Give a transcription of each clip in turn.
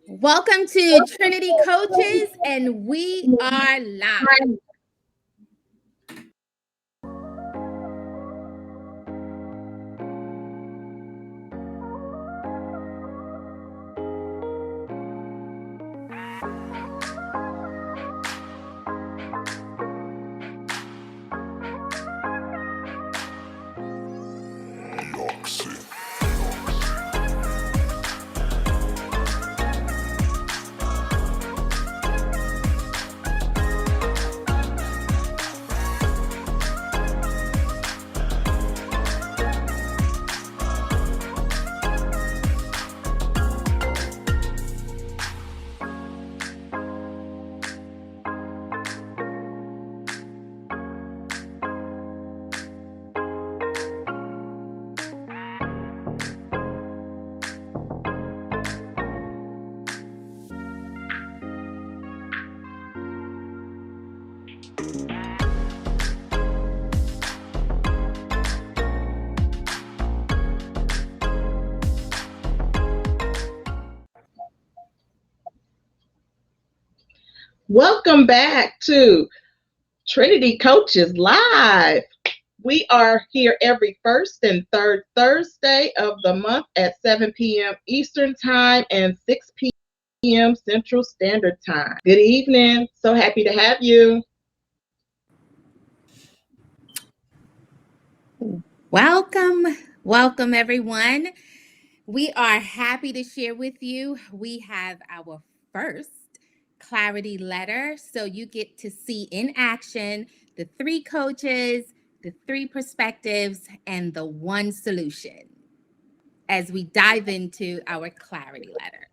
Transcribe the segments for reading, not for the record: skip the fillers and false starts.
Welcome to Trinity Coaches, and we are live. Welcome back to Trinity Coaches Live. We are here every first and third Thursday of the month at 7 p.m. Eastern Time and 6 p.m. Central Standard Time. Good evening. So happy to have you. Welcome, everyone. We are happy to share with you. We have our first clarity letter, so you get to see in action the three coaches, the three perspectives, and the one solution as we dive into our clarity letter.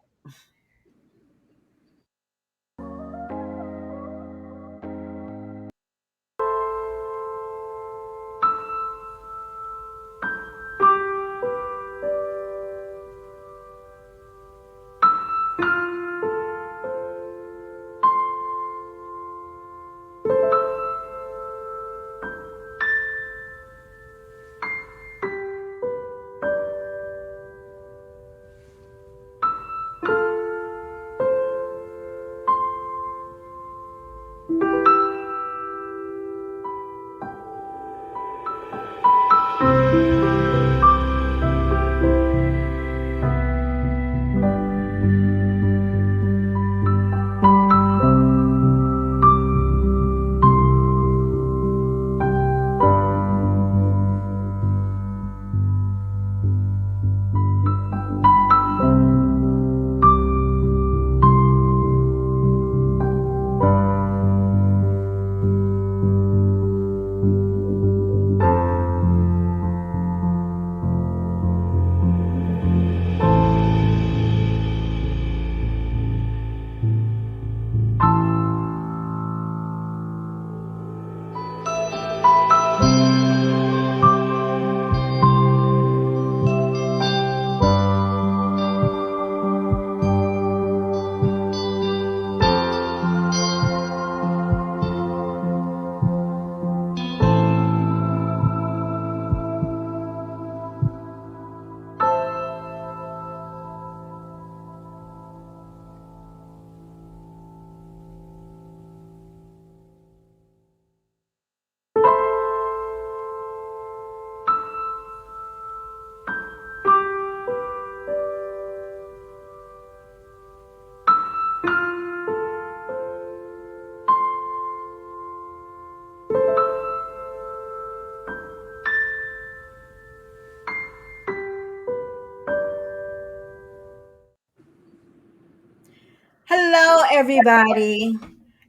Hello, everybody.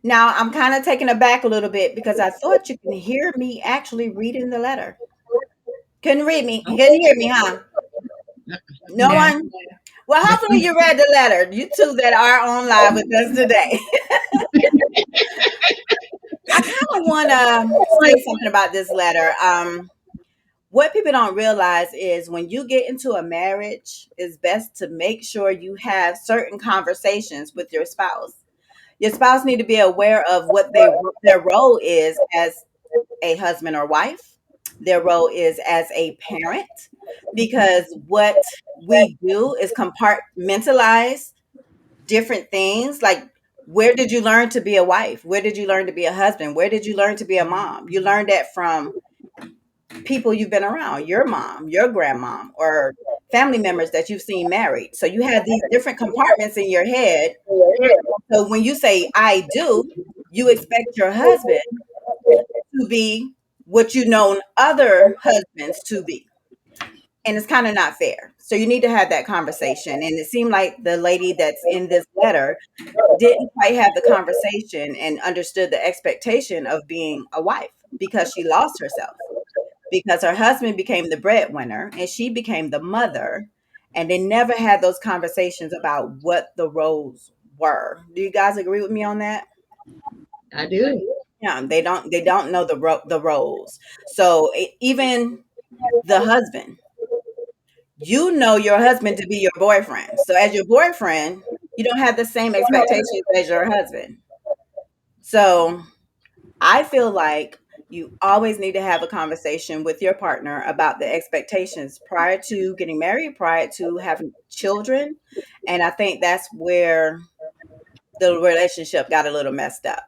Now, I'm kind of taken aback a little bit because I thought you can hear me actually reading the letter. Couldn't read me. Couldn't hear me, huh? No No. one? Well, hopefully you read the letter. You two that are on live with us today. I kind of want to say something about this letter. What people don't realize is when you get into a marriage, it's best to make sure you have certain conversations with your spouse. Your spouse need to be aware of what their role is as a husband or wife, their role is as a parent, because what we do is compartmentalize different things. Like, where did you learn to be a wife? Where did you learn to be a husband? Where did you learn to be a mom? You learned that from people you've been around, your mom, your grandmom, or family members that you've seen married. So you have these different compartments in your head. So when you say I do, you expect your husband to be what you known other husbands to be. And it's kind of not fair. So you need to have that conversation. And it seemed like the lady that's in this letter didn't quite have the conversation and understood the expectation of being a wife because she lost herself, because her husband became the breadwinner and she became the mother, and they never had those conversations about what the roles were. Do you guys agree with me on that? I do. Yeah, they don't know the roles. So even the husband, you know your husband to be your boyfriend. So as your boyfriend, you don't have the same expectations as your husband. So I feel like you always need to have a conversation with your partner about the expectations prior to getting married, prior to having children. And I think that's where the relationship got a little messed up.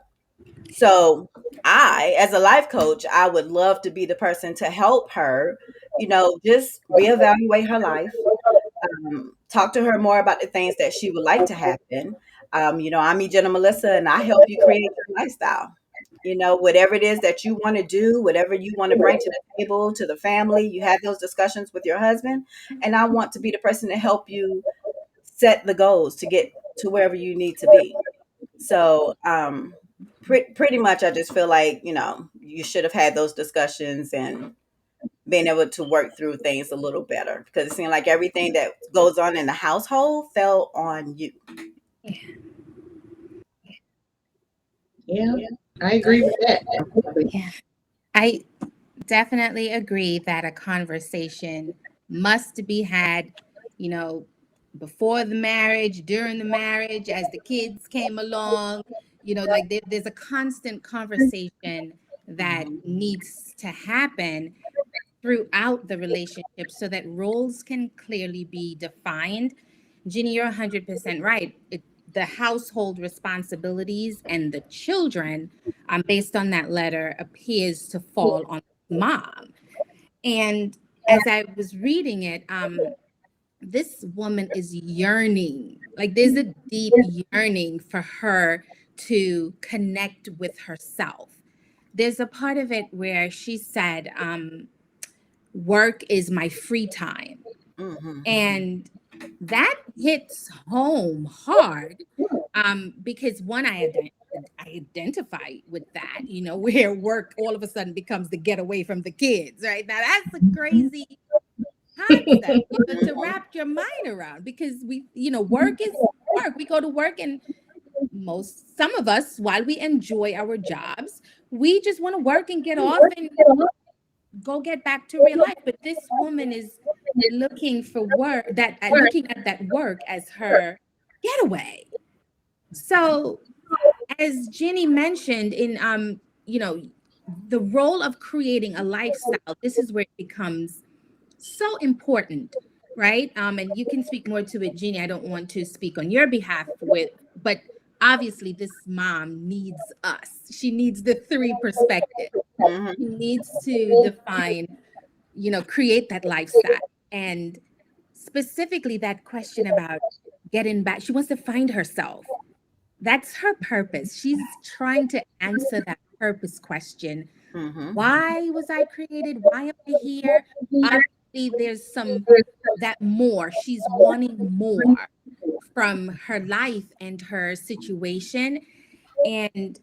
So I, as a life coach, I would love to be the person to help her, just reevaluate her life, talk to her more about the things that she would like to happen. I'm Jenna Melissa, and I help you create your lifestyle. Whatever it is that you want to do, whatever you want to bring to the table, to the family, you have those discussions with your husband. And I want to be the person to help you set the goals to get to wherever you need to be. So, pretty much, I just feel like, you should have had those discussions and being able to work through things a little better, because it seemed like everything that goes on in the household fell on you. Yeah, I agree with that. Yeah. I definitely agree that a conversation must be had, you know, before the marriage, during the marriage, as the kids came along. Like there's a constant conversation that Mhm. needs to happen throughout the relationship so that roles can clearly be defined. Ginny, you're 100% right. The household responsibilities and the children, based on that letter, appears to fall on mom. And as I was reading it, this woman is yearning. Like there's a deep yearning for her to connect with herself. There's a part of it where she said, work is my free time. Mhm. And that hits home hard, because one, I identify with that, where work all of a sudden becomes the get away from the kids, right? Now that's a crazy concept, to Mhm. wrap your mind around, because work is work. We go to work, and some of us, while we enjoy our jobs, we just want to work and get off and go get back to real life. But this woman is looking at that work as her getaway. So as Jenny mentioned, in the role of creating a lifestyle, this is where it becomes so important, right? And you can speak more to it, Jeannie. I don't want to speak on your behalf but obviously this mom needs us. She needs the three perspectives. She Mhm. needs to define, create that lifestyle. And specifically that question about getting back, she wants to find herself. That's her purpose. She's trying to answer that purpose question. Mhm. Why was I created? Why am I here? Obviously, there's that more. She's wanting more from her life and her situation. And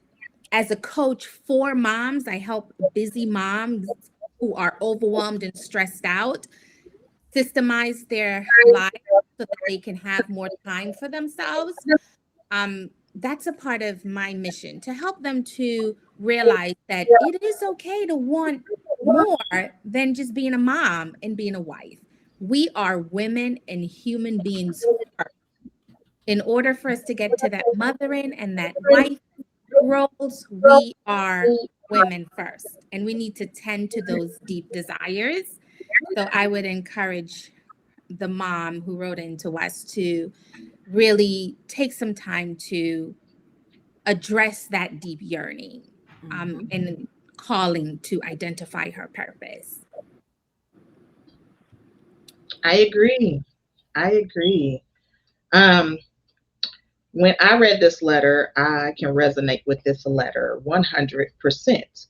as a coach for moms, I help busy moms who are overwhelmed and stressed out systemize their lives so that they can have more time for themselves. That's a part of my mission, to help them to realize that it is okay to want more than just being a mom and being a wife. We are women and human beings first. In order for us to get to that mothering and that wife roles, we are women first, and we need to tend to those deep desires. So I would encourage the mom who wrote into us to really take some time to address that deep yearning, Mhm. and calling to identify her purpose. I agree. I agree. Um, when I read this letter, I can resonate with this letter 100%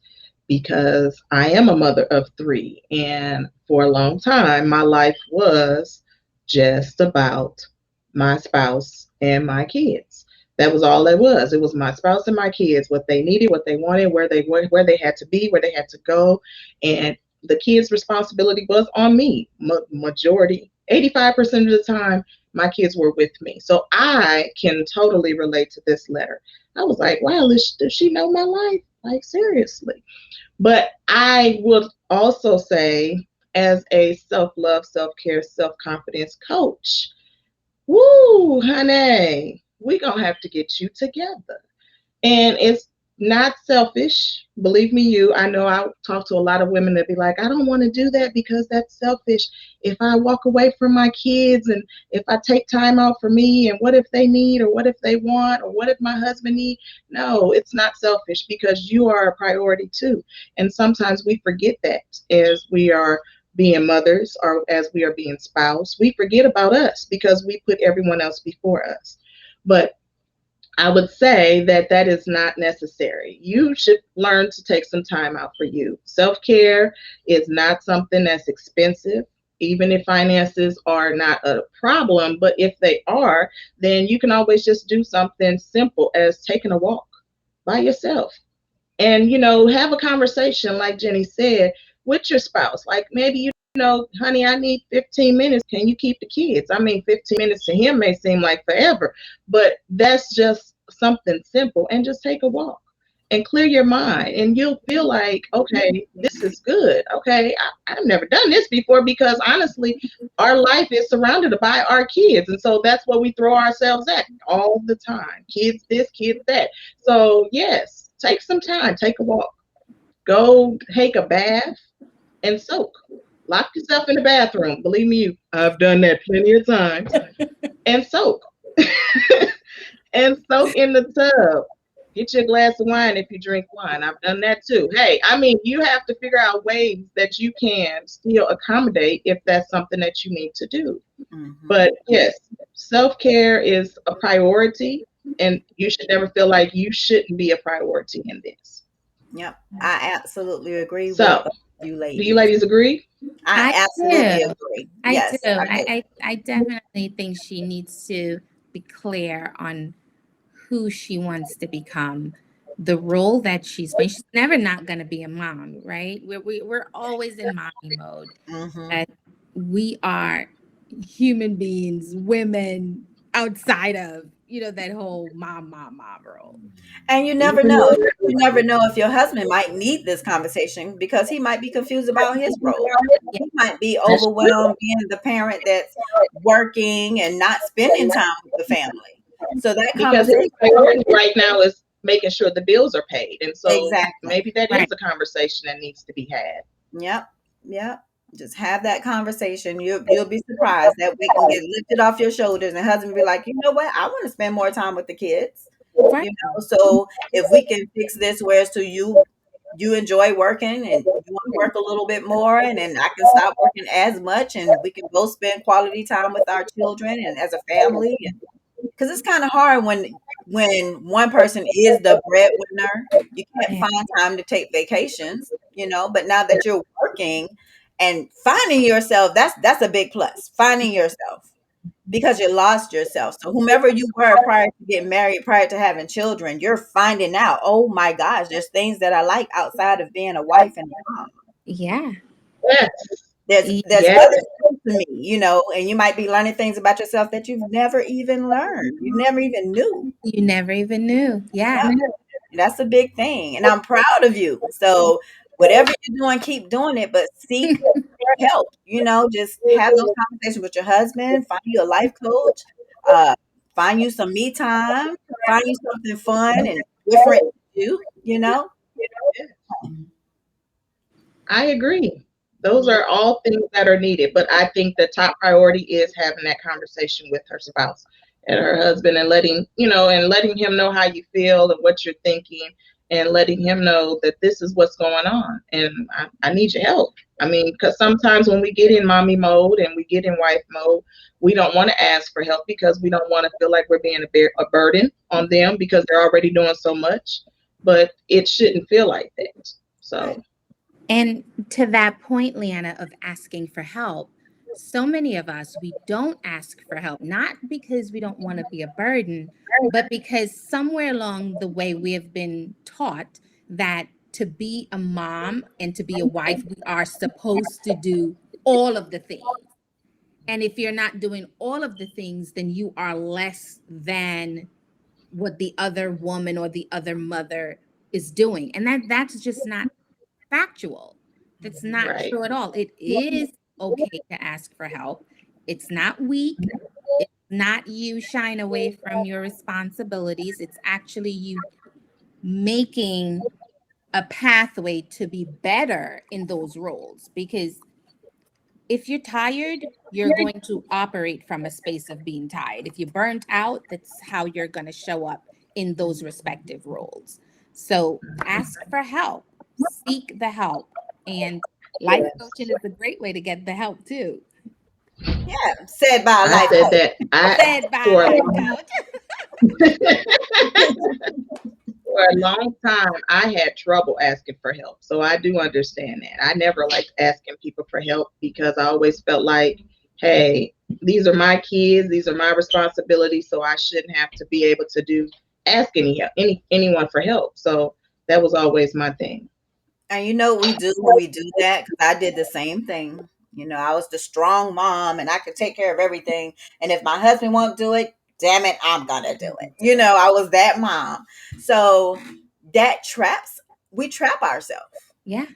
because I am a mother of three. And for a long time, my life was just about my spouse and my kids. That was all it was. It was my spouse and my kids, what they needed, what they wanted, where they had to be, where they had to go. And the kids' responsibility was on me. Majority, 85% of the time, my kids were with me. So I can totally relate to this letter. I was like, wow, does she know my life? Like, seriously. But I would also say, as a self love, self care, self confidence coach, woo, honey, we going to have to get you together. And it's not selfish. Believe me, I know I talk to a lot of women that be like, I don't want to do that because that's selfish. If I walk away from my kids and if I take time out for me, and what if they need, or what if they want, or what if my husband need? No, it's not selfish because you are a priority too. And sometimes we forget that as we are being mothers or as we are being spouse. We forget about us because we put everyone else before us. But I would say that that is not necessary. You should learn to take some time out for you. Self care is not something that's expensive, even if finances are not a problem. But if they are, then you can always just do something simple as taking a walk by yourself, and have a conversation like Jenny said with your spouse. Like, maybe, honey, I need 15 minutes, can you keep the kids? I mean, 15 minutes to him may seem like forever, but that's just something simple. And just take a walk and clear your mind, and you'll feel like, okay, this is good. Okay, I've never done this before, because honestly, our life is surrounded by our kids, and so that's what we throw ourselves at all the time. Kids this, kids that. So yes, take some time, take a walk, go take a bath, and soak. Lock yourself in the bathroom. Believe me, I've done that plenty of times. And soak. And soak in the tub. Get you a glass of wine if you drink wine. I've done that too. Hey, I mean, you have to figure out ways that you can still accommodate if that's something that you need to do. Mhm. But yes, self care is a priority, and you should never feel like you shouldn't be a priority in this. Yep. I absolutely agree with So, you do you ladies. ladies agree? I I absolutely do. agree. I do. Yes, I do. I definitely think she needs to be clear on who she wants to become, the role that she's playing. She's never not going to be a mom, right? We're always in mommy mode. Mhm. But we are human beings, women outside of, that whole mom role. And you never Even know. though You never know if your husband might need this conversation because he might be confused about his role. Yeah, He might be that's true. overwhelmed being the parent that's working and not spending time with the family. So that Because his conversation, priority right now is making sure the bills are paid. And so exactly. maybe that is right. a conversation that needs to be had. Yep. Yep. Just have that conversation. You'll be surprised that weight can get lifted off your shoulders and husband be like, you know what? I want to spend more time with the kids. Right. So if we can fix this whereas to you enjoy working and you want to work a little bit more and then I can stop working as much and we can both spend quality time with our children and as a family, because it's kind of hard when one person is the breadwinner. You can't Yeah. find time to take vacations, but now that you're working and finding yourself, that's a big plus, finding yourself, because you lost yourself. So whomever you were prior to getting married, prior to having children, you're finding out, oh my gosh, there's things that I like outside of being a wife and a mom. Yeah. Yes, There's yes. other things to me, and you might be learning things about yourself that you've never even learned. You never even knew. You never even knew. Yeah. Yep. That's a big thing. And I'm proud of you. So whatever you're doing, keep doing it, but seek their help. Just have those conversations with your husband, find you a life coach, uh, find you some me time, find you something fun and different to do. I agree. Those are all things that are needed. But I think the top priority is having that conversation with her spouse and her husband, and letting him know how you feel and what you're thinking, and letting him know that this is what's going on, and I need your help. I mean, because sometimes when we get in mommy mode and we get in wife mode, we don't want to ask for help because we don't want to feel like we're being a burden on them because they're already doing so much. But it shouldn't feel like that. Right. So, And to that point, Leanna, of asking for help, so many of us, we don't ask for help, not because we don't want to be a burden, but because somewhere along the way we have been taught that to be a mom and to be a wife, we are supposed to do all of the things. And if you're not doing all of the things, then you are less than what the other woman or the other mother is doing. And that's just not factual. That's not right. true at all. It is okay to ask for help. It's not weak. It's not you shying away from your responsibilities. It's actually you making a pathway to be better in those roles. Because if you're tired, you're going to operate from a space of being tired. If you're burnt out, that's how you're going to show up in those respective roles. So ask for help, seek the help. And life Yes. coaching is a great way to get the help too. Yeah, said by a I life said coach. that I Said by a for life coach. for a long time, I had trouble asking for help. So I do understand that. I never liked asking people for help because I always felt like, hey, these are my kids, these are my responsibilities, so I shouldn't have to be able to ask anyone for help. So that was always my thing. And you know what we do when we do that? Because I did the same thing. You know, I was the strong mom and I could take care of everything. And if my husband won't do it, damn it, I'm gonna do it. You know, I was that mom. So that we trap ourselves. Yeah,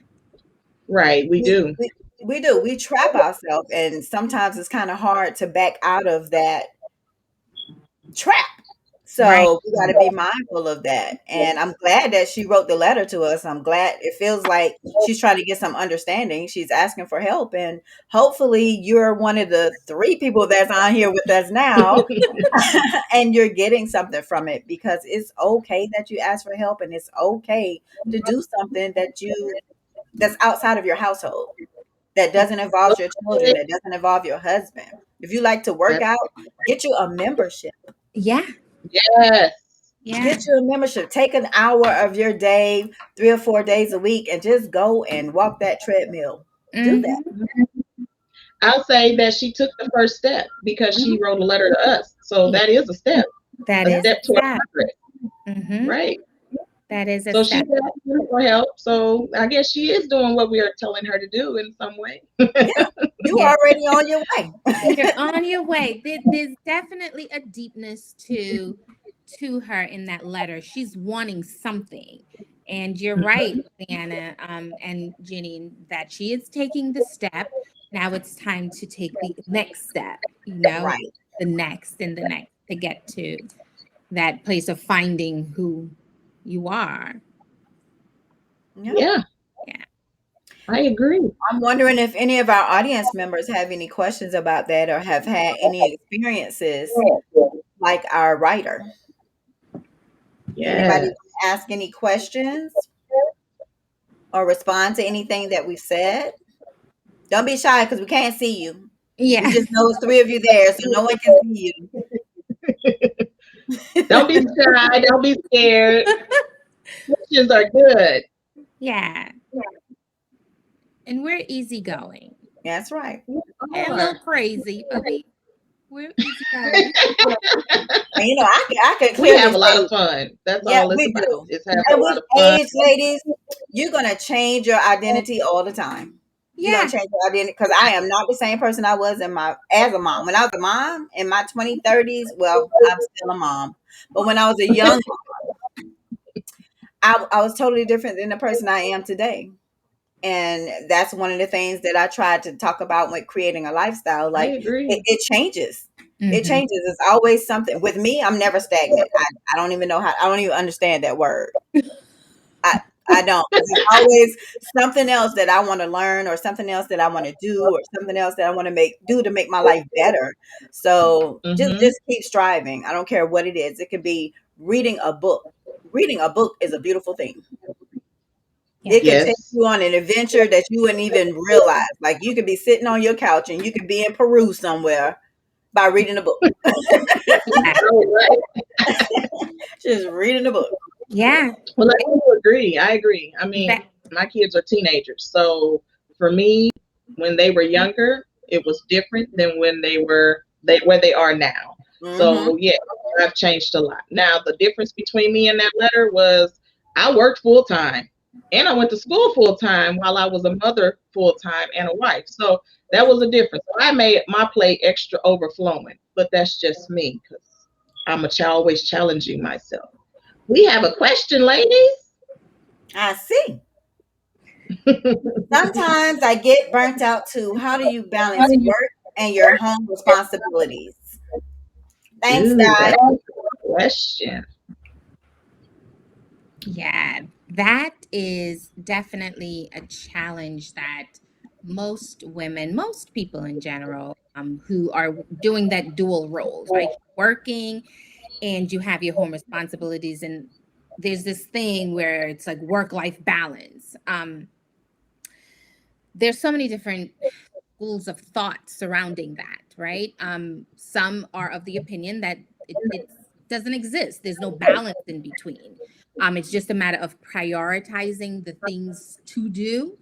Right, we We, do. we, we do. We trap ourselves. And sometimes it's kind of hard to back out of that trap. right. So we got to be mindful of that. And I'm glad that she wrote the letter to us. I'm glad it feels like she's trying to get some understanding. She's asking for help. And hopefully, you're one of the three people that's on here with us now and you're getting something from it because it's okay that you ask for help and it's okay to do something that's outside of your household that doesn't involve your children, that doesn't involve your husband. If you like to work That's out, get you a membership. Yeah, yes. yeah. Get you a membership. Take an hour of your day, 3 or 4 days a week, and just go and walk that treadmill. Do that. Hmm. I'll say that she took the first step because she Mhm. wrote a letter to us. So Yeah, that is that a is step a toward step. progress. Hmm. Right. That is a So she's step. asking for help. So I guess she is doing what we are telling her to do in some way. Yeah, you Yeah. already on your way. You're on your way. There's definitely a deepness to her in that letter. She's wanting something. And you're right, Anna, and Jenny, that she is taking the step. Now it's time to take the next step, Right. the next and the next to get to that place of finding who you are. Yeah. Yeah, Yeah. I agree. I'm wondering if any of our audience members have any questions about that or have had any experiences like our writer. Anybody Yes. ask any questions or respond to anything that we've said? Don't be shy because we can't see you. We Yeah. just know it's three of you there, so no one can see Don't be you. shy. Don't be scared. Questions are good. Yeah. And we're easygoing That's right. You and a little are. crazy, but we're easygoing. And you know, I can We clearly have a lot say, of fun. That's yeah, all it's we about. do. It's having And a with lot of fun. age, ladies, you're gonna change your identity all the time. You're gonna Yeah. change your identity because I am not the same person I was in my as a mom. When I was a mom in my 20s, 30s, well, I'm still a mom. But when I was a young I was totally different than the person I am today. And that's one of the things that I tried to talk about when creating a lifestyle. I Like agree. it changes. It Hmm. changes. It's always something. With me, I'm never stagnant. I don't even know how. I don't even understand that word. I don't. 'Cause it's always something else that I want to learn, or something else that I want to do, or something else that I want to do to make my life better. So Mm-hmm. just keep striving. I don't care what it is. It could be reading a book. Reading a book is a beautiful thing. Yeah. It could take Yes. you on an adventure that you wouldn't even realize. Like you could be sitting on your couch and you could be in Peru somewhere by reading a book. Yeah. Oh, right. Just reading a book. Yeah. Well, I do agree. I agree. I mean, That, my kids are teenagers, so for me, when they were younger, it was different than when they where they are now. Hmm. So yeah, I've changed a lot. Now the difference between me and that letter was I worked full time and I went to school full time while I was a mother full time and a wife. So that was a difference. So I made my plate extra overflowing, but that's just me because always challenging myself. We have a question, ladies. I see. Sometimes I get burnt out too. How do you balance work and your home responsibilities? Thanks, Ooh, guys. that's a good question. yeah, that is definitely a challenge that most women, most people in general, who are doing that dual roles, right? Working and you have your home responsibilities, and there's this thing where it's like work life balance. There's so many different schools of thought surrounding that, right? Some are of the opinion that it doesn't exist. There's no balance in between. It's just a matter of prioritizing the things to do.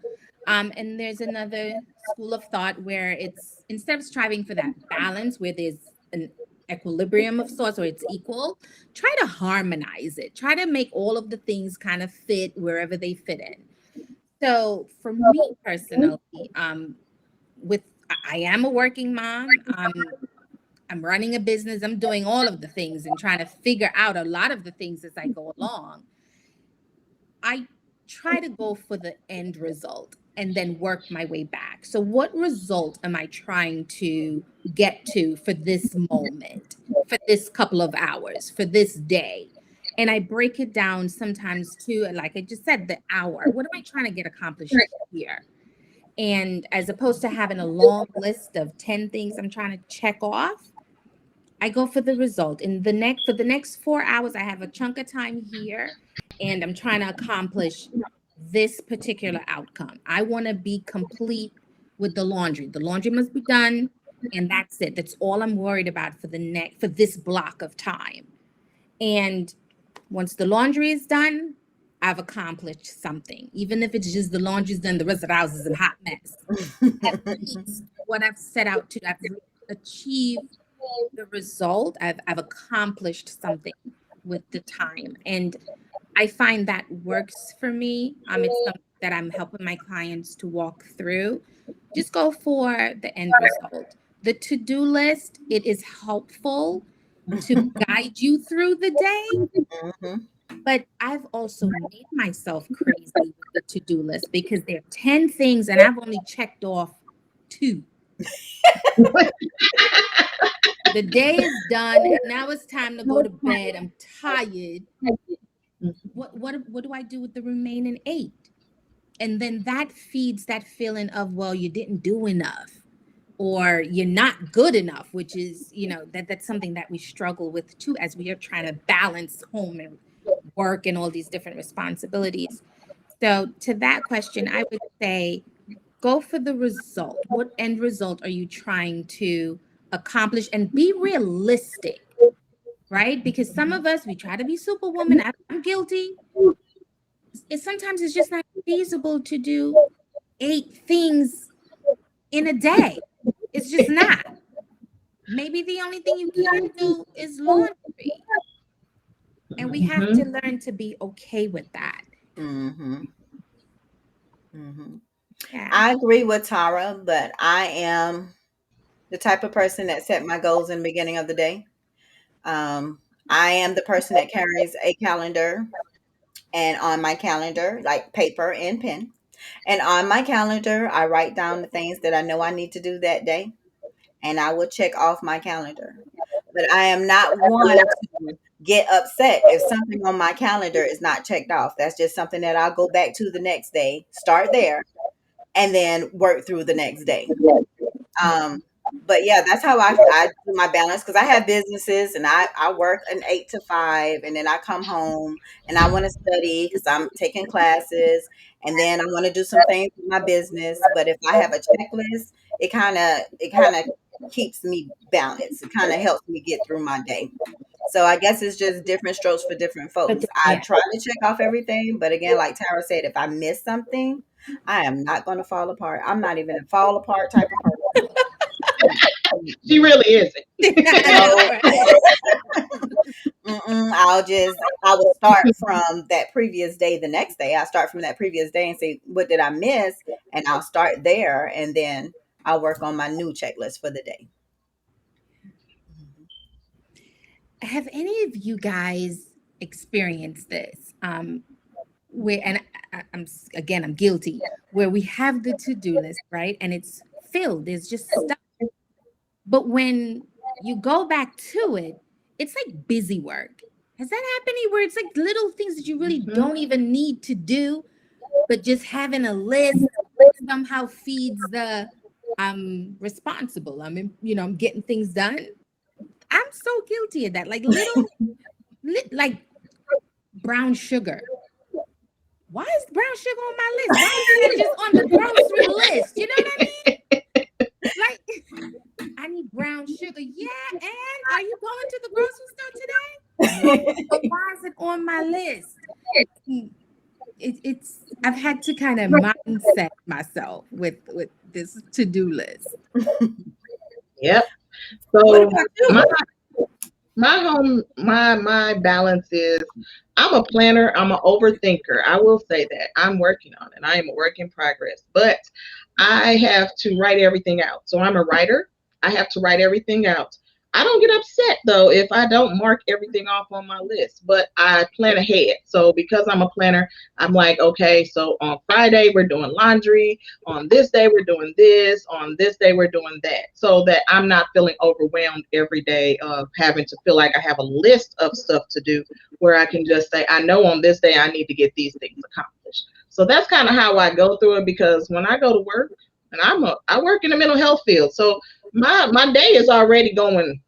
And there's another school of thought where it's instead of striving for that balance, where there's an equilibrium of sorts or it's equal, try to harmonize it. Try to make all of the things kind of fit wherever they fit in. So for me personally, with I am a working mom. I'm running a business. I'm doing all of the things and trying to figure out a lot of the things as I go along. I try to go for the end result and then work my way back. So what result am I trying to get to for this moment, for this couple of hours, for this day? And I break it down sometimes to, like I just said, the hour. What am I trying to get accomplished here? And as opposed to having a long list of 10 things I'm trying to check off, I go for the result. In the next for the next 4 hours, I have a chunk of time here and I'm trying to accomplish this particular outcome. I want to be complete with the laundry. The laundry must be done, and that's it. That's all I'm worried about for this block of time. And once the laundry is done, I've accomplished something. Even if it's just the laundry's done, the rest of the house is a hot mess. At least what I've set out to, I've achieved the result. I've accomplished something with the time. And I find that works for me. It's something that I'm helping my clients to walk through. Just go for the end result. The to-do list, it is helpful to guide you through the day, Mhm. but I've also made myself crazy with the to-do list because there are 10 things and I've only checked off two. The day is done and now it's time to go to bed. I'm tired. What do I do with the remaining eight? And then that feeds that feeling of, well, you didn't do enough or you're not good enough, which is, that's something that we struggle with too as we are trying to balance home and work and all these different responsibilities. So to that question, I would say go for the result. What end result are you trying to accomplish, and be realistic, right? Because some of us, we try to be superwoman. I'm guilty. Sometimes it's just not feasible to do eight things in a day. It's just not. Maybe the only thing you can do is laundry. And we have to Mm-hmm. learn to be okay with that. Mhm. Mhm. Yeah. I agree with Tara, but I am the type of person that set my goals in the beginning of the day. Um, I am the person that carries a calendar, and on my calendar, like paper and pen, and on my calendar, I write down the things that I know I need to do that day, and I will check off my calendar. But I am not one to get upset if something on my calendar is not checked off. That's just something that I'll go back to the next day, start there, and then work through the next day. Um, but yeah, that's how I do my balance because I have businesses and I work an 8 to 5 and then I come home and I want to study because I'm taking classes and then I want to do some things with my business. But if I have a checklist, it kind of keeps me balanced. It kind of helps me get through my day. So I guess it's just different strokes for different folks. I Yeah. try to check off everything, but again, like Tara said, if I miss something, I am not going to fall apart. I'm not even a fall apart type of person. She really isn't. I know, No, right? I will start from that previous day the next day. I start from that previous day and say, what did I miss? And I'll start there and then I'll work on my new checklist for the day. Have any of you guys experienced this? Where and I'm guilty. Where we have the to-do list, right, and it's filled. There's just stuff. But when you go back to it, it's like busy work. Has that happened where it's like little things that you really don't even need to do, but just having a list somehow feeds the I'm responsible. I'm getting things done. I'm so guilty of that. Like little, like brown sugar. Why is brown sugar on my list? Why is it just on the grocery list? You know what I mean? Like, I need brown sugar. Yeah, and are you going to the grocery store today? No, but why is it on my list? It's I've had to kind of mindset myself with this to-do list. Yep. What So about you? my balance is I'm a planner, I'm an overthinker. I will say that. I'm working on it. I am a work in progress. But I have to write everything out. So I'm a writer. I have to write everything out. I don't get upset though if I don't mark everything off on my list, but I plan ahead. So because I'm a planner, I'm like, okay, so on Friday we're doing laundry, on this day we're doing this, on this day we're doing that, so that I'm not feeling overwhelmed every day of having to feel like I have a list of stuff to do, where I can just say, I know on this day I need to get these things accomplished. So that's kind of how I go through it, because when I go to work, and I work in the mental health field, so my day is already going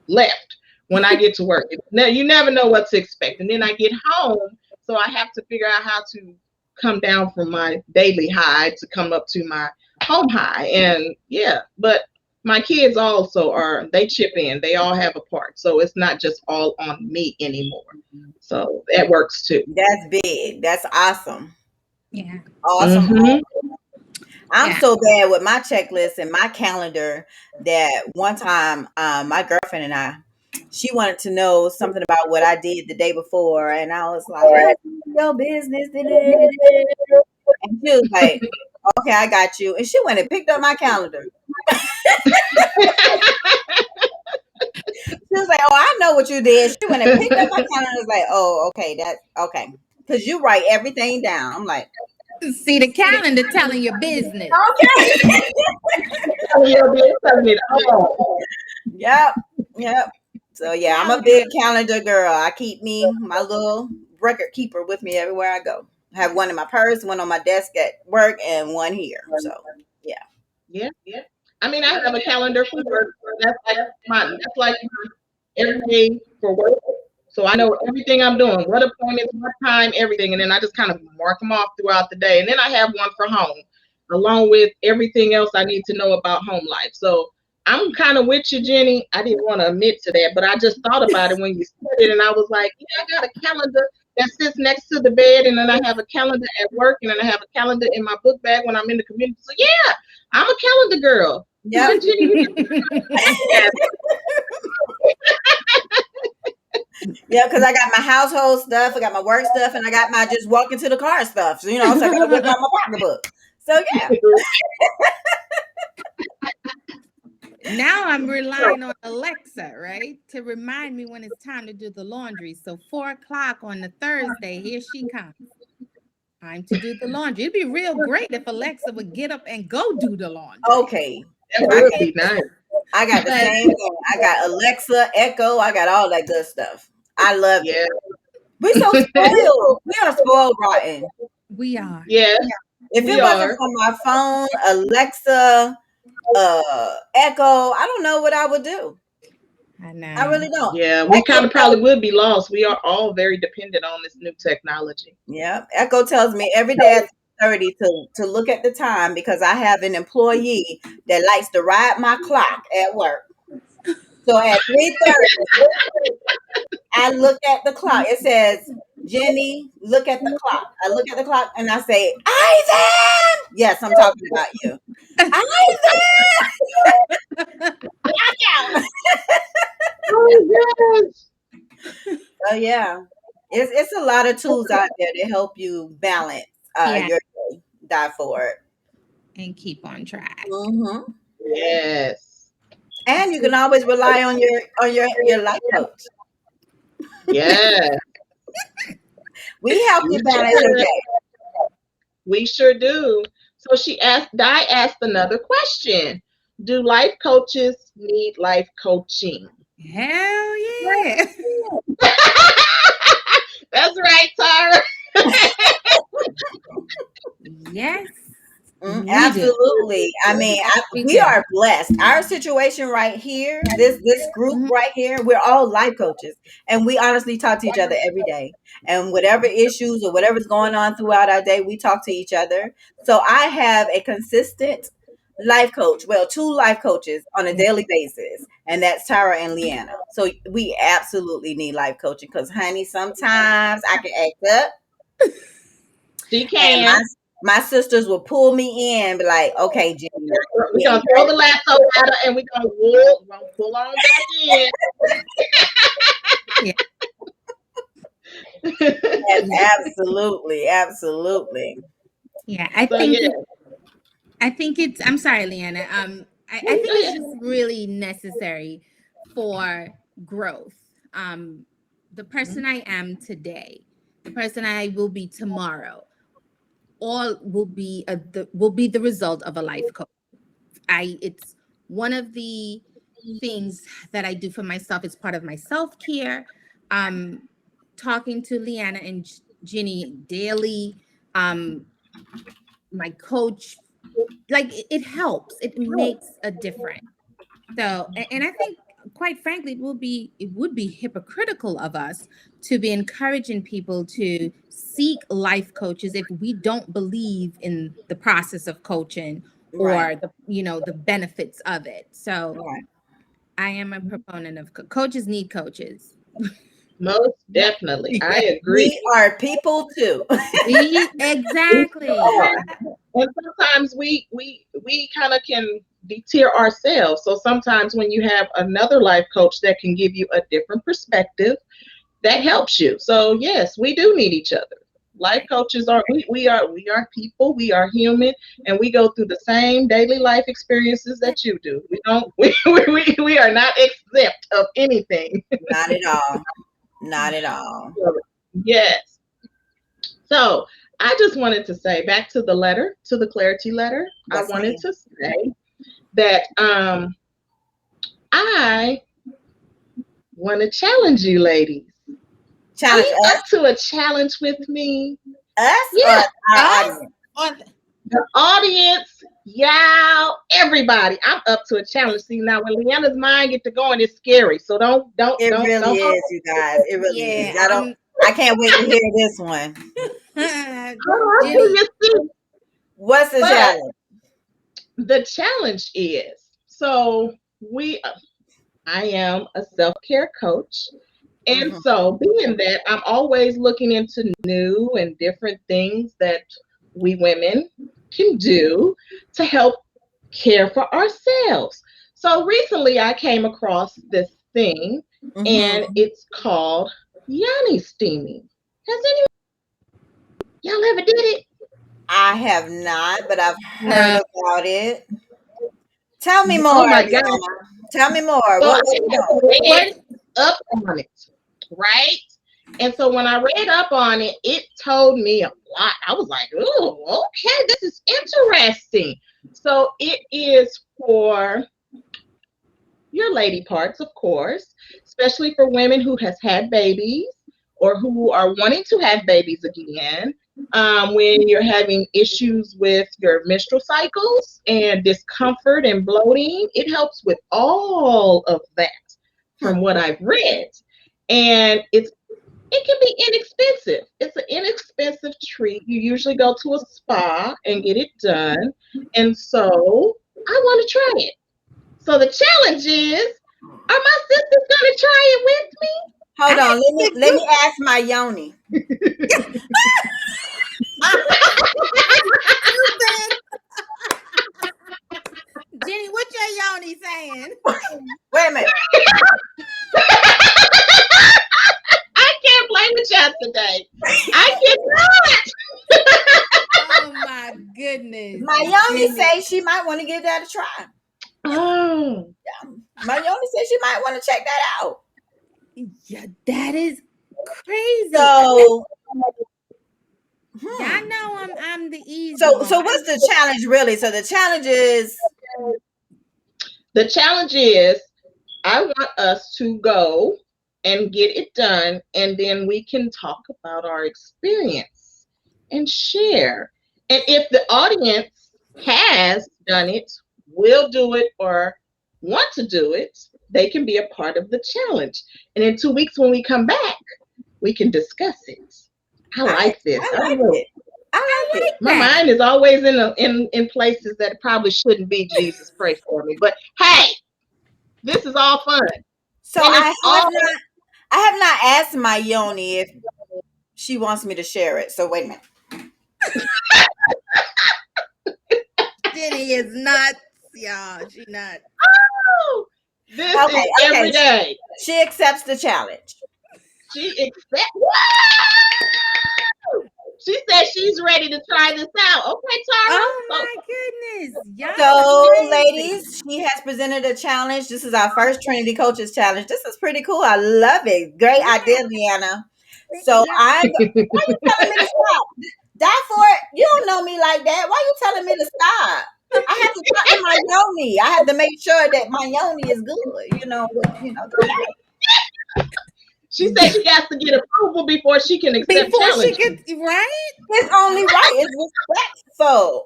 left when I get to work. Now you never know what to expect, and then I get home, so I have to figure out how to come down from my daily high to come up to my home high. And yeah, but my kids also they chip in. They all have a part, so it's not just all on me anymore. So that works too. That's big. That's awesome. Yeah. Awesome. Hmm. I'm Yeah. so bad with my checklist and my calendar that one time my girlfriend and she wanted to know something about what I did the day before. And I was like, it's your business. And she was like, okay, I got you. And she went and picked up my calendar. She was like, oh, I know what you did. She went and picked up my calendar. I was like, oh, okay, that's okay. Because you write everything down. I'm like, See the calendar telling your business. okay. Yep. Yep. So yeah, I'm a big calendar girl. I keep my little record keeper with me everywhere I go. I have one in my purse, one on my desk at work, and one here. So yeah. Yeah. I mean, I have a calendar for work. That's like my every day for work. So I know everything I'm doing, what appointments, what time, everything. And then I just kind of mark them off throughout the day. And then I have one for home, along with everything else I need to know about home life. So I'm kind of with you, Jenny. I didn't want to admit to that, but I just thought about it when you said it. And I was like, yeah, I got a calendar that sits next to the bed. And then I have a calendar at work. And then I have a calendar in my book bag when I'm in the community. So yeah, I'm a calendar girl. Yep. Jenny, you just Yeah, because I got my household stuff, I got my work stuff, and I got my just walking to the car stuff. So so I got to whip out my pocketbook. So yeah. Now I'm relying on Alexa, right, to remind me when it's time to do the laundry. So 4 o'clock on the Thursday, here she comes. Time to do the laundry. It'd be real great if Alexa would get up and go do the laundry. Okay. that would be nice. I got the But same thing. I got Alexa, Echo. I got all that good stuff. I love Yeah. it. We so spoiled. We are spoiled rotten. We are. Yes, If we it wasn't are. for my phone, Alexa, Echo, I don't know what I would do. I I know. really don't. Yeah, we Echo kind of tells, probably would be lost. We are all very dependent on this new technology. yeah, Echo tells me every day at 30 to look at the time because I have an employee that likes to ride my clock at work. So at 3:30, I look at the clock. It says, Jenny, look at the clock. I look at the clock and I say, Ivan! Yes, I'm talking about you. Ivan! Out. Oh, yes. So yeah. It's a lot of tools out there to help you balance Yeah, your day. Die for it. and keep on track. Hmm. Yes. And you can always rely on your life coach. Yeah. We help We you balance your sure, day. we sure do. So Di asked another question. Do life coaches need life coaching? Hell yeah. That's right, Tara. Yes, we do. Absolutely. I mean, Yes, we we do. are blessed. Our situation right here, this group Mhm. right here, we're all life coaches, and we honestly talk to each other every day. And whatever issues or whatever's going on throughout our day, we talk to each other. So I have a consistent life coach. Well, two life coaches on a Yeah. daily basis, and that's Tara and Leanna. So we absolutely need life coaching because, honey, sometimes I can act up. She And can. my sisters will pull me in and be like, okay, Jenny, now We're we gonna ain't throw ready. the lasso at her and we're gonna pull on back in. Yeah. Yes, Yeah. absolutely, absolutely. Yeah. So yeah. I think it's I'm sorry, Leanna. I Go think it's ahead. just really necessary for growth. The person I am today, the person I will be tomorrow, all will be the result of a life coach. I it's one of the things that I do for myself. It's part of my self-care. Um talking to Leanna and Ginny daily, um my coach, like it helps. It makes a difference. So, and I think, quite frankly, it would be hypocritical of us to be encouraging people to seek life coaches if we don't believe in the process of coaching Right, or the benefits of it. So, right. I am a proponent of coaches need coaches. Most definitely. I Yeah, agree. We are people too. we We exactly. are. And sometimes we kind of can deter ourselves. So sometimes when you have another life coach that can give you a different perspective, that helps you. So yes, we do need each other. Life Right. coaches are we are people, we are human, and we go through the same daily life experiences that you do. We don't we are not exempt of anything. Not at all. Not at Yeah. all. Yes. So I just wanted to say back to the letter, to the clarity letter, I Yes, wanted ma'am. to say that I want to challenge you ladies. Are Challenge you up to a challenge with me? us or Yeah, our Us audience? or the audience, y'all, everybody. I'm up to a challenge. See now, when Leanna's mind get to going, it's scary. So It really don't is, you guys. It really is. yeah, I'm I can't wait to hear this one. hold on till Jenny. you see. What's the But challenge? the challenge is so we. I am a self care coach. And Hmm. so, being that I'm always looking into new and different things that we women can do to help care for ourselves. So, recently I came across this thing and Hmm. it's called yoni steaming. Has any y'all ever did it? I have not, but I've heard No. about it. Tell me more, Oh my God. Liana. Tell me more. So, I What we doing? read What? up on it, right? And so when I read up on it, it told me a lot. I was like, oh, okay, this is interesting. So it is for your lady parts, of course, especially for women who has had babies or who are wanting to have babies again. When you're having issues with your menstrual cycles and discomfort and bloating, it helps with all of that from Hmm. what I've read. And it can be inexpensive. It's an inexpensive treat. You usually go to a spa and get it done. And so I want to try it. So the challenge is, are my sisters gonna try it with me? Hold I on. Let me think let me ask my yoni. stupid. Jenny, what your yoni saying? Wait a minute. I can't play with y'all today. I cannot. Oh my goodness. My yoni Jenny. say she might want to give that a try. Oh, My yoni said she might want to check that out. Yeah, that is crazy. So, Y'all hmm. know I'm the easy So one. what's the challenge really? So the challenge is the challenge is I want us to go and get it done, and then we can talk about our experience and share. And if the audience has done it, will do it, or want to do it, they can be a part of the challenge. And in 2 weeks, when we come back, we can discuss it. I I like this. I I don't like know. it. I like it. My That. mind is always in places that probably shouldn't be. Jesus, pray for me. But hey, this is all fun, So and it's all I have not asked my yoni if she wants me to share it. So wait a minute. Jenny is nuts, y'all. She nuts. oh, this Okay, is okay. every day. She accepts the challenge. She accept. She said she's ready to try this out. Okay, Tara. Oh So my goodness. Y'all So, crazy. ladies, she has presented a challenge. This is our first Trinity Coaches challenge. This is pretty cool. I love it. Great Yeah. idea, Leanna. So Yeah. why you telling me to stop? Die for it. You don't know me like that. Why you telling me to stop? I have to talk to my yoni. I have to make sure that my yoni is good. The challenge. she said she has to get approval before she can accept Before she challenges. gets right? It's only right. It's respectful.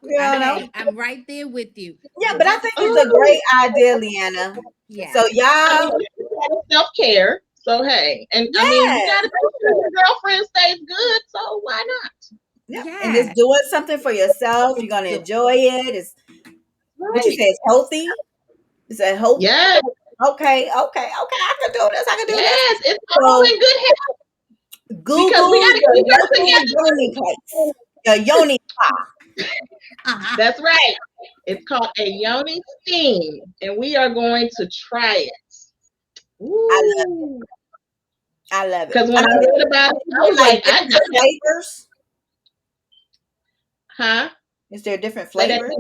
You know. Hey, I'm right there with you. Yeah, But but I just think it's a Oh, great idea, Leanna. yeah. So I mean, y'all, self care. So hey, and I mean, you yeah. got to make sure your girlfriend stays good. So why not? Yeah, and it's Yeah. doing something for yourself. You're It's gonna do enjoy it. It's what you Right. say. It's healthy. It's a health. Yes. Okay. I can do this. I can do this. Yes. It's all So in good health because we Google got to your keep her local together yoni too. place. Your yoni spa. That's right. It's called a yoni steam, and we are going to try it. I love Ooh. I love it. Because when And I read about it, is I there was like like, different flavors? huh? Is there different Say that. flavors?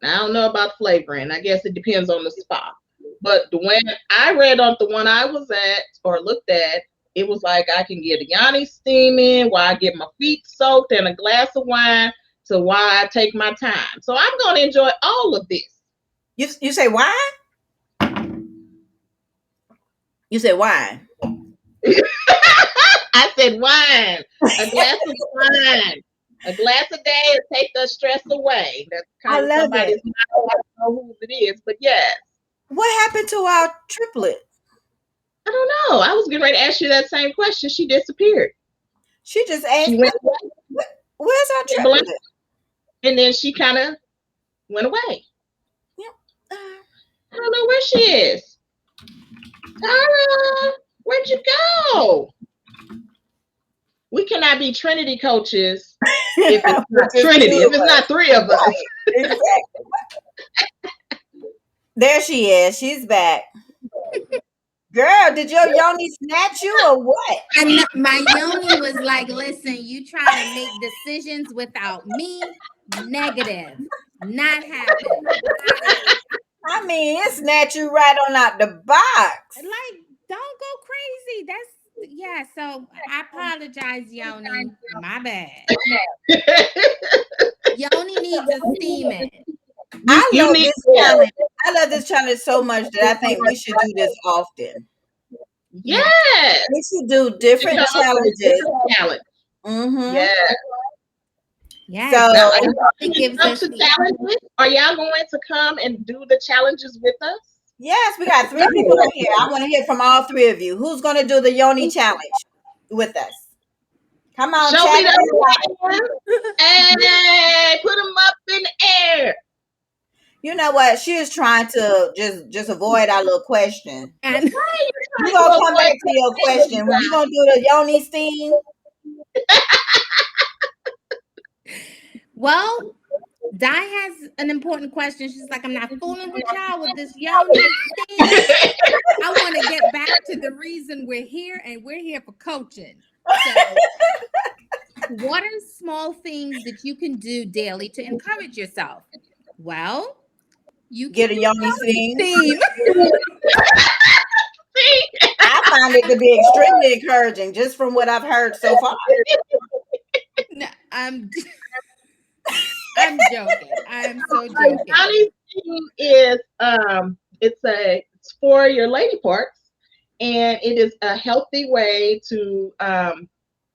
I don't know about flavoring. I guess it depends on the spa. But the one I read on the one I was at or looked at, it was like I can get a yoni steam in while I get my feet soaked and a glass of wine to while I take my time. So I'm going to enjoy all of this. You say wine? You said wine. I said wine, a glass of wine, a glass a day to take the stress away. That's I kind of love it. somebody's motto. I don't know whose it is, but yes. What happened to our triplet? I don't know. I was getting ready to ask you that same question. She disappeared. She just She asked, went away, Where's our went blank, triplet?" and then she kind of went away. Yeah. I don't know where she is. Tara, where'd you go? We cannot be Trinity coaches if it's Which not is Trinity, two if of it's us. not three of us. Right. Exactly. There she is. She's back. Girl, did your yoni snatch you or what? And my yoni was like, listen, you try to make decisions without me. Negative. Not happening. Sorry. I mean, it snatched you right on out the box. Like, don't go crazy. That's yeah. So I apologize, Yoni. My bad. Yoni needs a steaming. you I you love need this more. challenge. I love this challenge so much that I think we should do this often. Yeah. Yes. We should do To different come up with a challenges. different challenge. Mm-hmm. Yes. Yes. Now, So are y'all It signing gives up us to the challenges? Are y'all going to come and do the challenges with us? yes, we got 3 people on here. I want to hear from all 3 of you. Who's going to do the Yoni challenge with us? Come on, Show chat me it out. those hands. Hey, put them up in the air. You know what? She is trying to just avoid our little question. and Why are you We're trying to gonna come avoid back to your question. When you gonna do the Yoni steam? well, Di has an important question. She's like, I'm not fooling with y'all with this yoni thing. I want to get back to the reason we're here, and we're here for coaching. So, what are small things that you can do daily to encourage yourself? Well, you can Get a do Yoni yoni steam. steam. I find it to be extremely encouraging just from what I've heard so far. No, I'm joking. I'm so joking. Johnny's thing is it's for your lady parts, and it is a healthy way to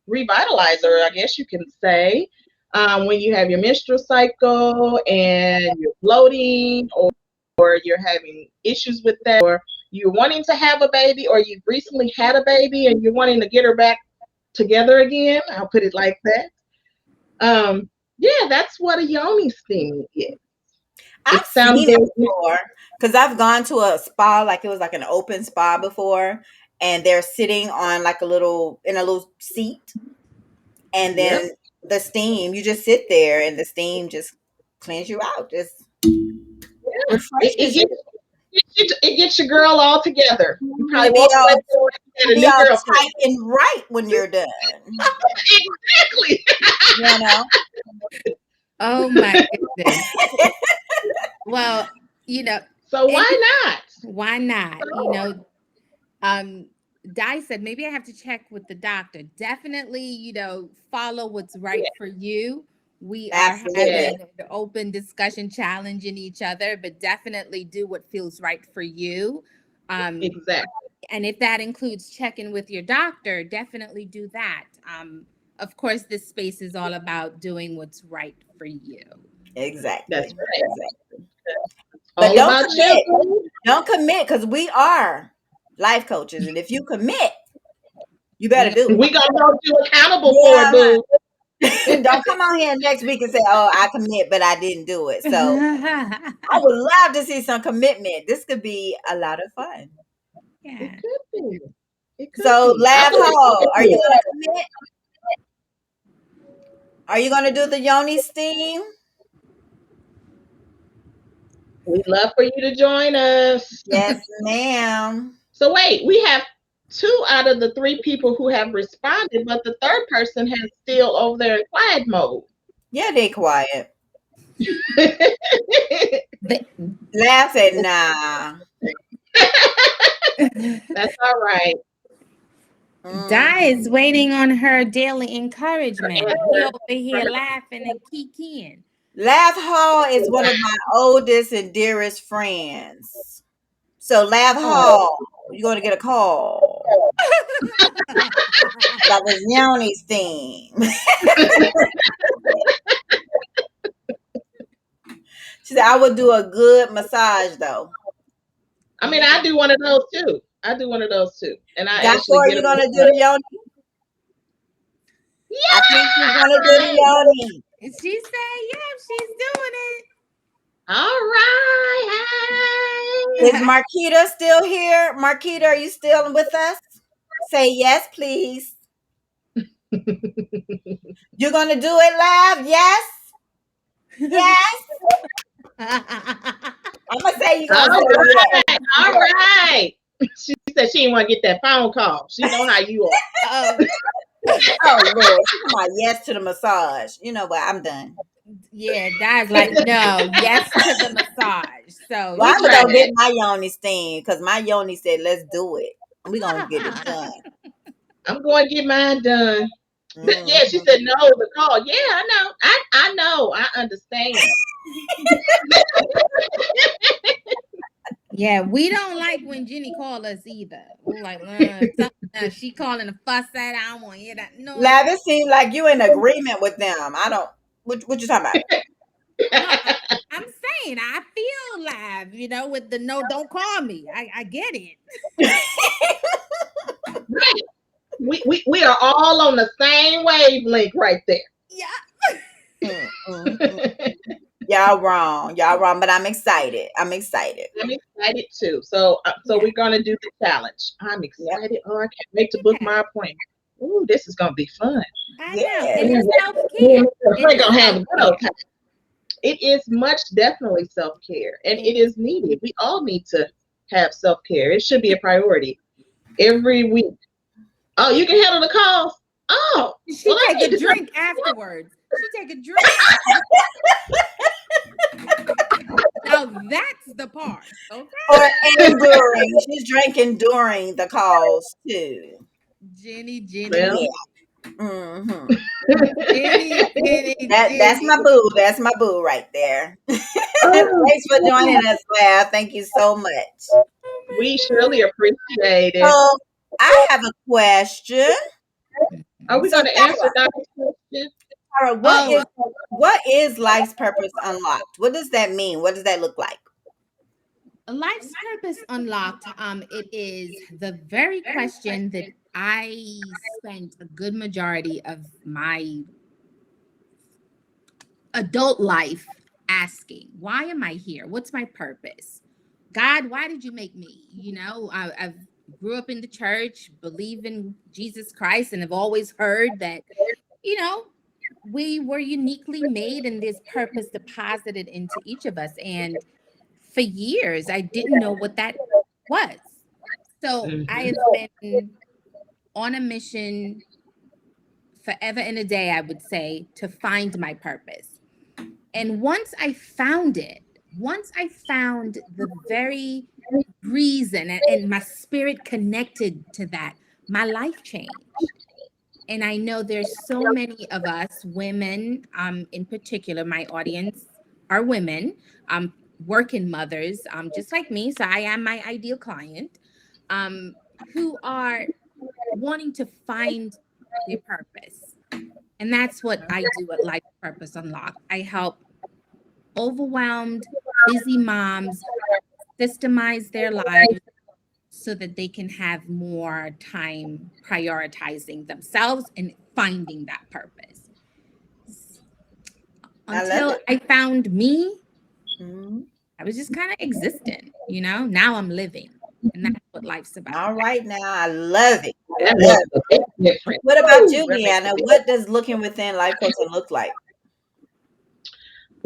revitalize her, I guess you can say. When you have your menstrual cycle and you're bloating, or you're having issues with that, or you're wanting to have a baby, or you've recently had a baby and you're wanting to get her back together again, I'll put it like that. Yeah, that's what a yoni steam is. I've It sounds seen it very before because I've gone to a spa, like it was like an open spa before, and they're sitting on like a little seat, and yep. then the steam, you just sit there and the steam just cleans you out, just Yeah. It refreshes you. gets it gets your girl all together. You You probably be walk away all from it and you get a be new all girlfriend. tight and right when you're done. Exactly. You know? Oh my goodness. Well, So and why not? why not? Um, Di said maybe I have to check with the doctor. Definitely, follow what's right for you. We are Yeah, Absolutely. having an open discussion, challenging each other, but definitely do what feels right for you. Um, exactly. and if that includes checking with your doctor, definitely do that. Of course, this space is all about doing what's right for you. That's Exactly. right. Exactly. But All about you. don't commit because we are life coaches, and if you commit, you better We do it. We gonna hold you accountable for it, Yeah, boo. don't come on here next week and say, "Oh, I commit, but I didn't do it." So gonna. I would love to see some commitment. This could be a lot of fun. It Yeah. could be. It could So, be. I Lab believe Hall, it are you could. going to commit? Are you going to do the Yoni steam? We'd love for you to join us. Yes, ma'am. So wait, we have two out of the three people who have responded, but the third person has still over there in quiet mode. Yeah, they quiet. The- Lab said, "Nah." That's all right. Di is Mhm. waiting on her daily encouragement. He over here laughing and kikiing. Laugh Hall is one of my oldest and dearest friends. So, Laugh Oh, Hall, you're going to get a call about this Yoni's theme. She said, I would do a good massage, though. I mean, I Yeah. do one of those too. I do one of those too, and I Doctor, actually are get you them. going to do the Yoni? I think she's going to do the Yay! Yoni. She said, yeah, she's doing All right. Is it. Marquita still here? Marquita, are you still with us? Say yes, please. Hey. You're going to do it live? Yes? Yes? I'm going to say you're All going to say yes. right. All right. She said she didn't want to get that phone call. She know how you are. Oh, Oh, Lord. She's talking about yes to the massage. You know what? I'm done. yeah, Di's like, no, yes to the massage. So, Well, We I'm going try to go get that. my Yoni steam because my Yoni said, let's do it. We're going to get it done. I'm going to get mine done. Yeah, she Mhm. said no. The call. Yeah, I know. I know. I understand. Yeah, we don't like when Jenny call us either. We're like, she calling a fuss at. I don't want to hear that noise. Lav, it seems like you in agreement with them. I don't. What you talking about? No, I'm saying I feel live, with the no, don't call me. I get it. Right. We are all on the same wavelength right there. Yeah. Mm, mm, mm. Y'all wrong. Y'all wrong. But I'm excited. I'm excited. I'm excited too. So Yeah. we're gonna do the challenge. I'm Yep. excited. Oh, I can't wait to book Yeah. my appointment. Ooh, this is gonna be fun. I know. And Yes. it's self care. It We're is gonna have self a good care. old time. It is much definitely self care, and It it is needed. We all need to have self care. It should be a priority every week. Oh, you can handle the calls. Oh, She well, I take need a to come. drink afterwards. She take a drink. Now that's the part. Okay. Or and during. She's drinking during the calls too. Jenny, Jenny, Well, Yeah. Jenny. Hmm. Jenny, Jenny, That's Jenny. my boo. That's my boo right there. oh, Thanks for joining us, Lav. Thank you so much. Oh we my surely appreciate it. So I have a question. Are we God. going So to answer Tara, Doc's question? Tara, Oh, what is life's purpose unlocked? What does that mean? What does that look like? life's purpose unlocked. It is the very question that I spent a good majority of my adult life asking. Why am I here? What's my purpose? God, why did you make me? I've grew up in the church, believe in Jesus Christ, and have always heard that, you know, we were uniquely made and there's purpose deposited into each of us. And for years, I didn't know what that was. So I Mhm. have been on a mission forever and a day, I would say, to find my purpose. And once I found the very reason and my spirit connected to that, my life changed. And I know there's so many of us women, in particular, my audience are women, working mothers, just like me. So I am my ideal client, um, who are wanting to find their purpose. And that's what I do at Life Purpose Unlocked. I help overwhelmed, busy moms systemize their lives so that they can have more time prioritizing themselves and finding that purpose. I love Until it. I found me, Mhm. I was just kind of existing. Now I'm living. And that's what life's about. All right, now I love it. I That love makes a big difference. What about Woo, you, that makes a Leanna? big What does looking within life coaching look like?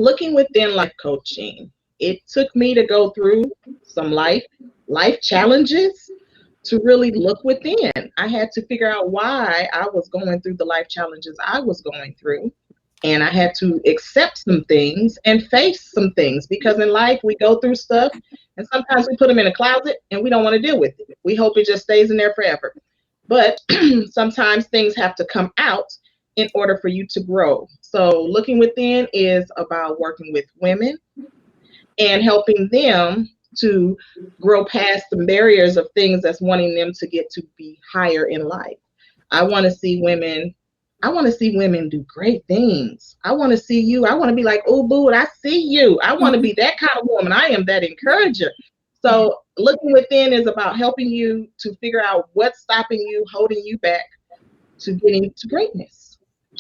looking within life coaching. It took me to go through some life challenges to really look within. I had to figure out why I was going through the life challenges I was going through. And I had to accept some things and face some things because in life we go through stuff and sometimes we put them in a closet and we don't want to deal with it. We hope it just stays in there forever. But sometimes things have to come out in order for you to grow. So looking within is about working with women and helping them to grow past the barriers of things that's wanting them to get to be higher in life. I want to see women. I want to see women do great things. I want to see you. I want to be like, oh, boo, I see you. I want to be that kind of woman. I am that encourager. Yeah. So, looking within is about helping you to figure out what's stopping you, holding you back to getting to greatness.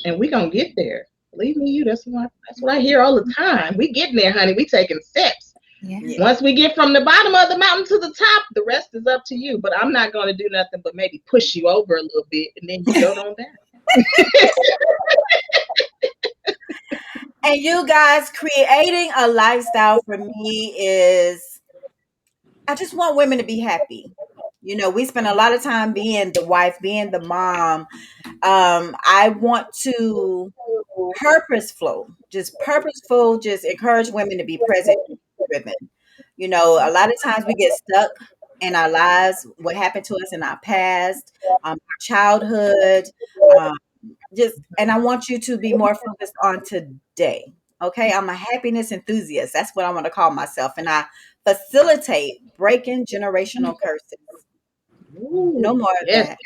And we're going to get there. Believe me, that's what I hear all the time. We getting there, honey. We taking steps. Yeah. Yeah. Once we get from the bottom of the mountain to the top, the rest is up to you. But I'm not going to do nothing but maybe push you over a little bit and then you go on down. And you guys, creating a lifestyle for me is I just want women to be happy. We spend a lot of time being the wife, being the mom. I want to purposeful, just encourage women to be present driven. A lot of times we get stuck in our lives, what happened to us in our past, our childhood, um, and I want you to be more focused on today. Okay, I'm a happiness enthusiast. That's what I want to call myself. And I facilitate breaking generational curses. No Ooh, more of yes. that.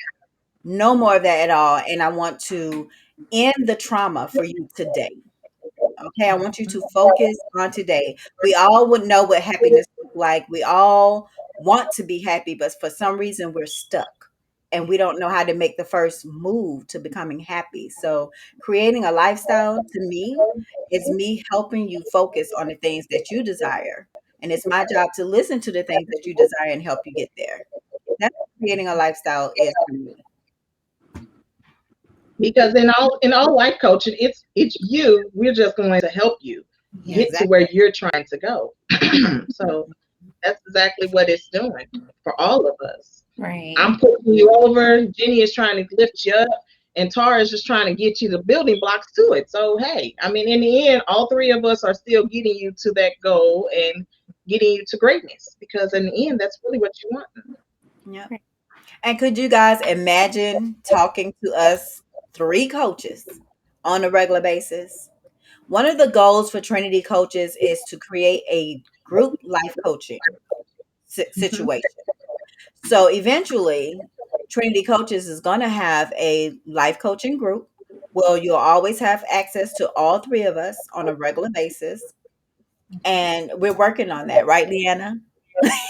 No more of that at all. And I want to end the trauma for you today. Okay, I want you to focus on today. We all would know what happiness look like. We all want to be happy, but for some reason we're stuck and we don't know how to make the first move to becoming happy. So, creating a lifestyle to me is me helping you focus on the things that you desire. And it's my job to listen to the things that you desire and help you get there. That's what creating a lifestyle is for me. Because in all life coaching, it's you. We're just going to help you Yes. get to Exactly. where you're trying to go. So that's exactly what it's doing for all of us. Right. I'm putting you over. Jenny is trying to lift you up, and Tara is just trying to get you the building blocks to it. So hey, I mean, in the end, all three of us are still getting you to that goal and getting you to greatness. Because in the end, that's really what you want. Yep. Right. And could you guys imagine talking to us three coaches on a regular basis? One of the goals for Trinity Coaches is to create a group life coaching Mhm. situation. So eventually, Trinity Coaches is going to have a life coaching group. Well, you'll always have access to all three of us on a regular basis. And we're working on that, right, Leanna?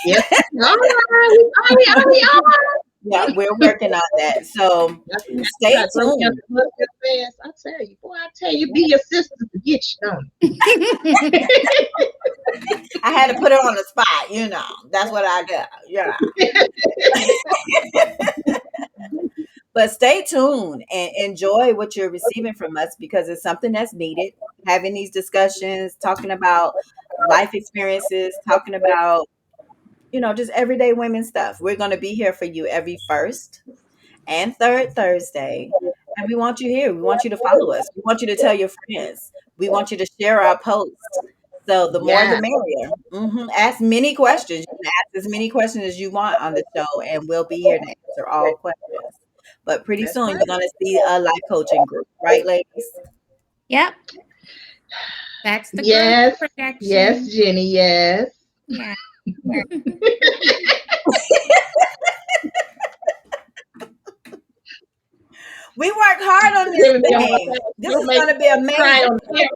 Yes. All right. Are we? Yeah, we're working on that. So That's when you stay gotta throw me tuned. under the bus real fast. I tell you, be your sister to get you done. I had to put it on the spot, you know. That's what I do. Yeah. But stay tuned and enjoy what you're receiving from us because it's something that's needed. Having these discussions, talking about life experiences, talking about, just everyday women stuff. We're going to be here for you every first and third Thursday. And we want you here. We want you to follow us. We want you to tell your friends. We want you to share our posts. So the more the Yeah, merrier. Ask many questions. You can ask as many questions as you want on the show, and we'll be here to answer all questions. But pretty that's soon right. you're gonna see a life coaching group, right, ladies? Yep. That's the growth Yes, yes, projection. Jenny, yes. Yeah. We work hard on this Giving me a hard thing. time. This You'll is make gonna be me cry amazing. on the camera.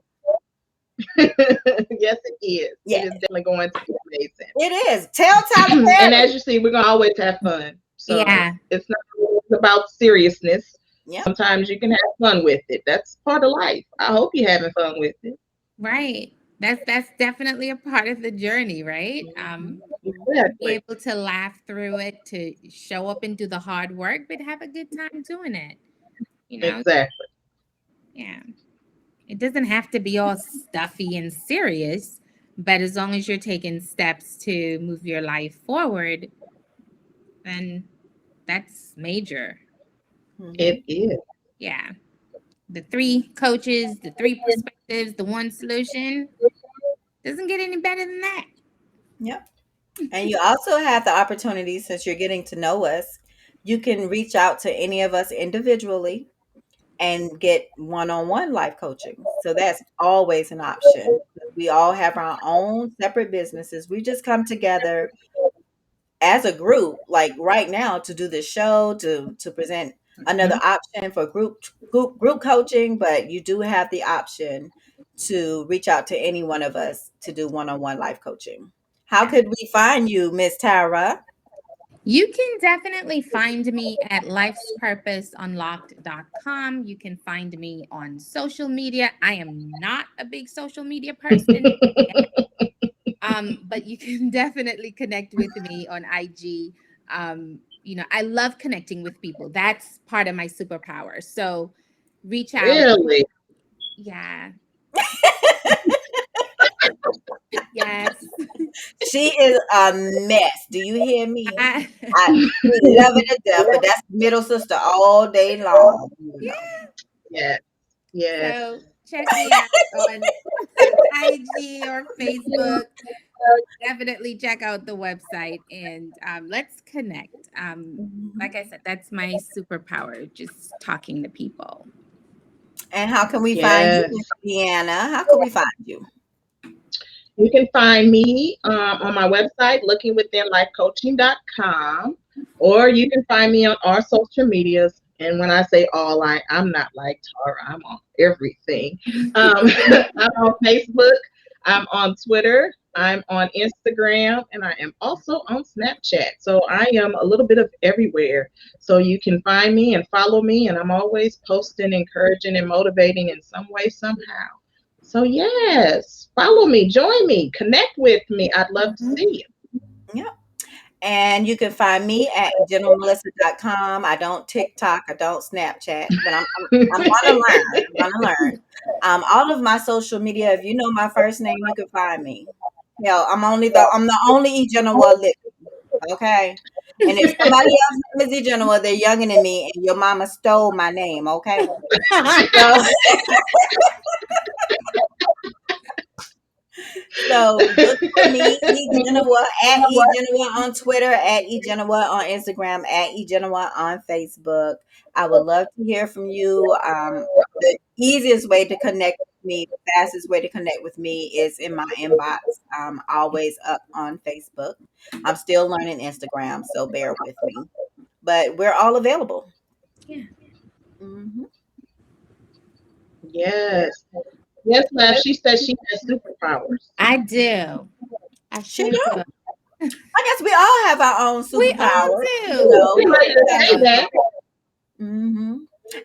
Yes, it is. It Yeah, is definitely going to be amazing. it is. Tell Tyler And as Perry. you see, we're gonna always have fun. So Yeah. it's not always about seriousness. Yep. Sometimes you can have fun with it. That's part of life. I hope you're having fun with it. Right. That's definitely a part of the journey, right? Mhm. Be Exactly. able to laugh through it, to show up and do the hard work, but have a good time doing it. You know? Exactly. Yeah. It doesn't have to be all stuffy and serious, but as long as you're taking steps to move your life forward, then that's major. Hmm. It is. Yeah. The three coaches, the three perspectives, the one solution doesn't get any better than that. Yep. And you also have the opportunity, since you're getting to know us, you can reach out to any of us individually and get one-on-one life coaching. So that's always an option. We all have our own separate businesses. We just come together as a group, like right now, to do this show, to present another Mhm. option for group coaching. But you do have the option to reach out to any one of us to do one-on-one life coaching. How Yeah. could we find you, Miss Tara? You can definitely find me at lifespurposeunlocked.com. You can find me on social media. I am not a big social media person, but you can definitely connect with me on IG. I love connecting with people. That's part of my superpower. So reach out. Really? Yeah. Yes. She is a mess. Do you hear me? I, We love her to death, but that's middle sister all day long. Yes. Yes. so check me out on IG or Facebook. Definitely check out the website and let's connect. Mhm. Like I said, that's my superpower, just talking to people. And how can we find you, Miss Yes. Deanna? How can we find you? You can find me on my website, lookingwithinlifecoaching.com, or you can find me on our social medias. And when I say all, I'm not like Tara, I'm on everything. I'm on Facebook, I'm on Twitter, I'm on Instagram, and I am also on Snapchat. So I am a little bit of everywhere. So you can find me and follow me, and I'm always posting, encouraging, and motivating in some way, somehow. So yes, follow me, join me, connect with me. I'd love to Mhm. see Yeah. And you can find me at generalmelissa.com. I don't TikTok, I don't Snapchat, but you. I'm gonna learn. I'm gonna learn. All of my social media, if you know my first name, you can find me. Hell, I'm the only E Genoa living. Okay. And if somebody else name is E Genoa, they're younger than me, and your mama stole my name. Okay. So So look for me, E Genoa, at E Genoa on Twitter, at E Genoa on Instagram, at E Genoa on Facebook. I would love to hear from you. The easiest way to connect with me, the fastest way to connect with me is in my inbox. I'm always up on Facebook. I'm still learning Instagram, so bear with me. But we're all available. Yeah, Hmm. Yes. Yes, love. She said she has superpowers. I do. I She sure do. I guess we all have our own We all superpower. You do. know, She ready to say that. hmm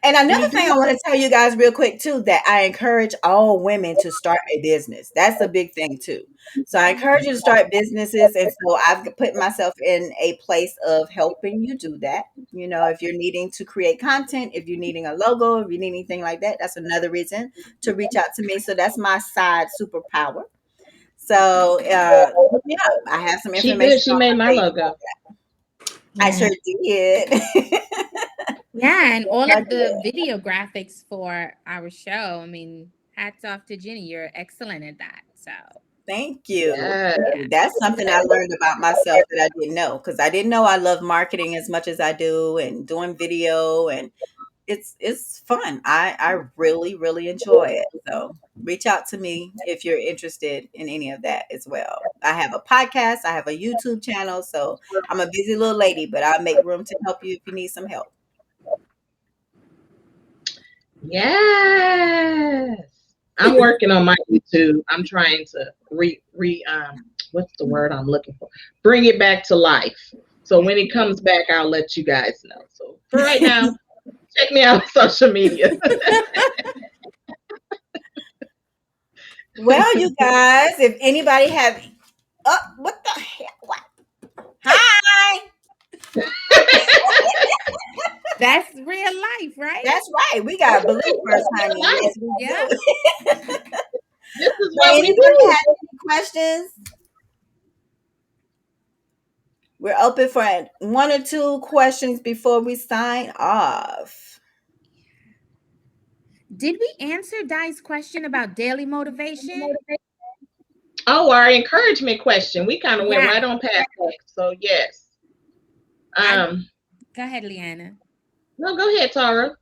And another We thing do. I want to tell you guys real quick too, that I encourage all women to start a business. That's a big thing too. So I encourage you to start businesses, and so I've put myself in a place of helping you do that. You know, if you're needing to create content, if you're needing a logo, if you need anything like that, that's another reason to reach out to me. So that's my side superpower. So look me up. I have some She information did. She on made my my page. logo. I sure Yeah. did. Yeah, and all I of did. the video graphics for our show. I mean, hats off to Jenny. You're excellent at that. So, Thank you. Yes. yeah. That's something I learned about myself that I didn't know, because I didn't know I love marketing as much as I do, and doing video, and it's fun. I really really enjoy it. So reach out to me if you're interested in any of that as well. I have a podcast, I have a YouTube channel, so I'm a busy little lady, but I'll make room to help you if you need some help. Yes. I'm working on my YouTube. I'm trying to what's the word I'm looking for? Bring it back to life. So when it comes back, I'll let you guys know. So for right now, check me out on social media. Well, you guys, if anybody have what the hell? What? Hi. That's real life, right? That's right. We got bloopers, honey. Life. Yes, we Yeah. do. This is But what we anybody do. has any questions? We're open for one or two questions before we sign off. Did we answer Di's question about daily motivation? Oh, our encouragement question. We kind of went Yeah. right on past that. So yes. I Um, Go ahead, Leanna. no, go ahead, Tara.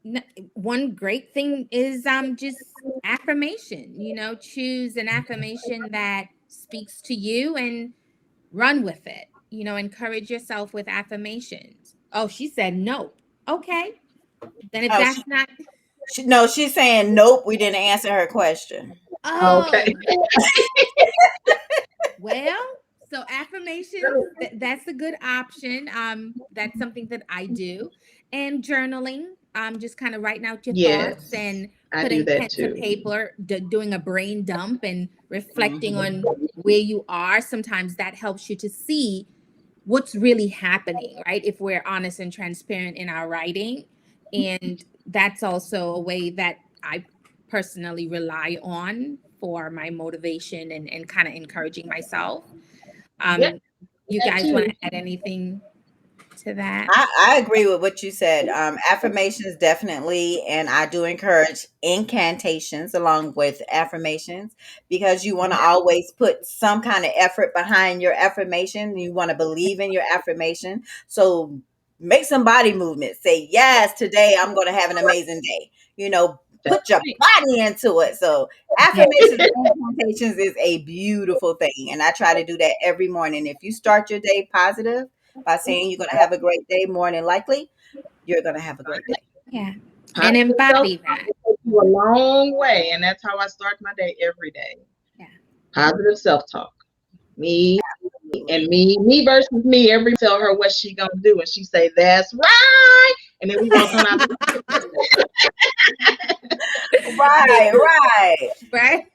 N- One great thing is just affirmation. Choose an affirmation that speaks to you and run with it. Encourage yourself with affirmations. Oh, she said nope. Okay. Then if Oh, that's not no, she's saying nope. We didn't answer her question. Okay. oh, well, so affirmations, that's a good option. That's something that I do. And journaling, just kind of writing out your thoughts Yes, and I do putting that pen to too. paper, doing a brain dump and reflecting Mhm. on where you are. Sometimes that helps you to see what's really happening, right? If we're honest and transparent in our writing. And that's also a way that I personally rely on for my motivation and kind of encouraging myself. Yep, Um, you that guys want too. to add anything to that? I agree with what you said. Affirmations definitely, and I do encourage incantations along with affirmations, because you want to always put some kind of effort behind your affirmation. You want to believe in your affirmation. So make some body movement. Say, yes, today I'm going to have an amazing day. That's Put your right. body into it. So Yeah. affirmations and incantations is a beautiful thing. And I try to do that every morning. If you start your day positive by saying you're going to have a great day, more than likely, you're going to have a great day. Yeah. And Positive embody self-talk that. will take you a long way, and that's how I start my day every day. Yeah. Positive self-talk. Me Absolutely. and me versus me. Every tell her what she gonna do, and she say that's right, and then we walk on out. Right, right. Right?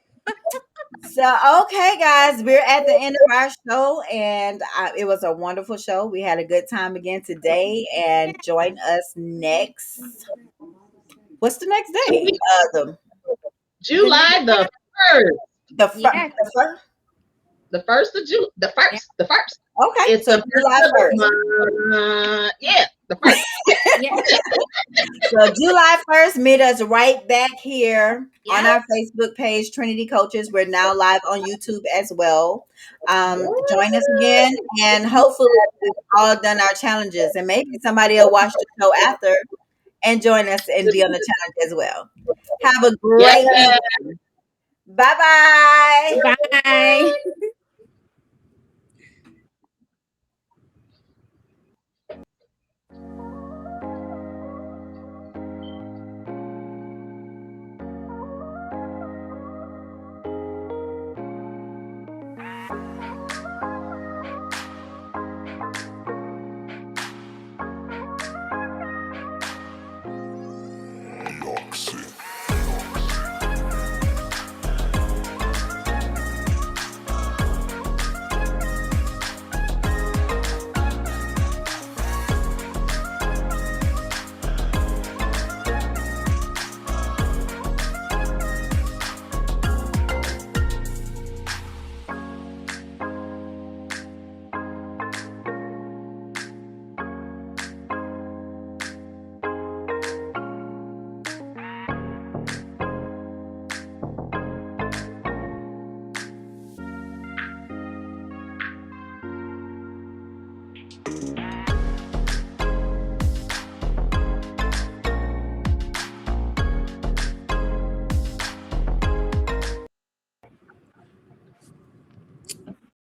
So, okay, guys, we're at the end of our show, and it was a wonderful show. We had a good time again today, and join us next. What's the next day? The July the first. the fir- Yeah. the first. The first of June. The Yeah. first. The first. Okay, It's so the July first of the 1st. month. Yeah, the first. Yeah. So July 1st, meet us right back here on Yeah. our Facebook page, Trinity Coaches. We're now live on YouTube as well. Join us again, and hopefully we've all done our challenges, and maybe somebody will watch the show after and join us and be on the challenge as well. Have a Yeah. great evening. Bye bye. Bye.